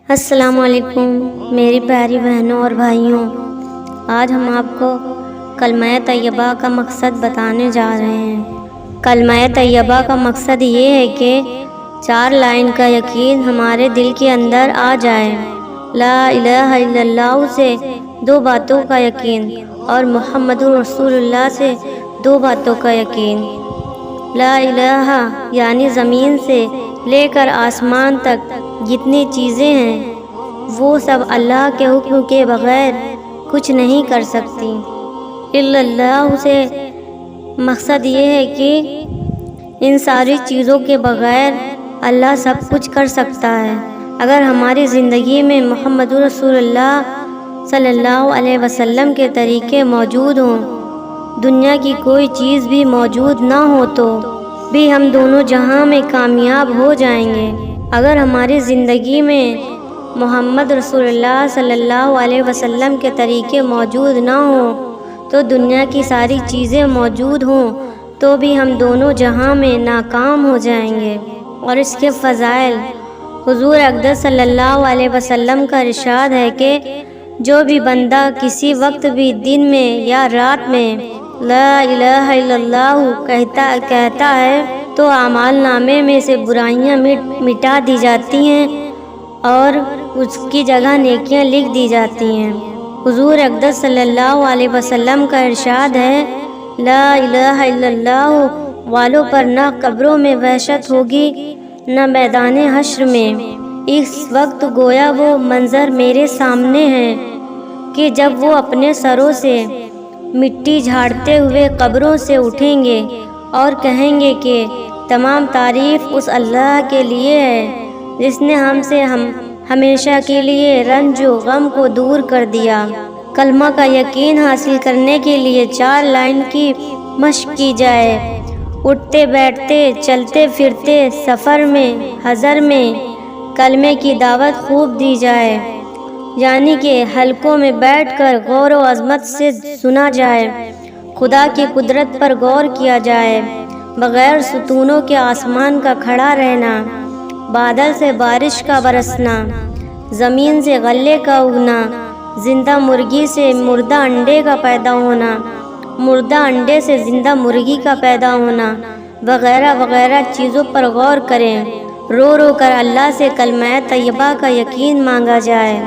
السلام علیکم میری پیاری بہنوں اور بھائیوں، آج ہم آپ کو کلمہ طیبہ کا مقصد بتانے جا رہے ہیں۔ کلمہ طیبہ کا مقصد یہ ہے کہ 4 لائن کا یقین ہمارے دل کے اندر آ جائے۔ لا الہ الا اللہ سے 2 باتوں کا یقین اور محمد رسول اللہ سے 2 باتوں کا یقین۔ لا الہ یعنی زمین سے لے کر آسمان تک جتنی چیزیں ہیں وہ سب اللہ کے حکم کے بغیر کچھ نہیں کر سکتی۔ الا اللہ سے مقصد یہ ہے کہ ان ساری چیزوں کے بغیر اللہ سب کچھ کر سکتا ہے۔ اگر ہماری زندگی میں محمد رسول اللہ صلی اللہ علیہ وسلم کے طریقے موجود ہوں، دنیا کی کوئی چیز بھی موجود نہ ہو تو بھی ہم دونوں جہاں میں کامیاب ہو جائیں گے۔ اگر ہماری زندگی میں محمد رسول اللہ صلی اللہ علیہ وسلم کے طریقے موجود نہ ہوں تو دنیا کی ساری چیزیں موجود ہوں تو بھی ہم دونوں جہاں میں ناکام ہو جائیں گے۔ اور اس کے فضائل، حضور اقدس صلی اللہ علیہ وسلم کا ارشاد ہے کہ جو بھی بندہ کسی وقت بھی دن میں یا رات میں لا الہ الا اللہ کہتا ہے تو اعمال نامے میں سے برائیاں مٹا دی جاتی ہیں اور اس کی جگہ نیکیاں لکھ دی جاتی ہیں۔ حضور اقدس صلی اللہ علیہ وسلم کا ارشاد ہے، لا الہ الا اللہ والوں پر نہ قبروں میں وحشت ہوگی نہ میدان حشر میں۔ اس وقت گویا وہ منظر میرے سامنے ہے کہ جب وہ اپنے سروں سے مٹی جھاڑتے ہوئے قبروں سے اٹھیں گے اور کہیں گے کہ تمام تعریف اس اللہ کے لیے ہے جس نے ہم سے ہمیشہ کے لیے رنج و غم کو دور کر دیا۔ کلمہ کا یقین حاصل کرنے کے لیے 4 لائن کی مشق کی جائے۔ اٹھتے بیٹھتے، چلتے پھرتے، سفر میں، حضر میں کلمے کی دعوت خوب دی جائے، یعنی کہ حلقوں میں بیٹھ کر غور و عظمت سے سنا جائے، خدا کی قدرت پر غور کیا جائے، بغیر ستونوں کے آسمان کا کھڑا رہنا، بادل سے بارش کا برسنا، زمین سے غلے کا اگنا، زندہ مرغی سے مردہ انڈے کا پیدا ہونا، مردہ انڈے سے زندہ مرغی کا پیدا ہونا وغیرہ وغیرہ چیزوں پر غور کریں۔ رو رو کر اللہ سے کلمہ طیبہ کا یقین مانگا جائے۔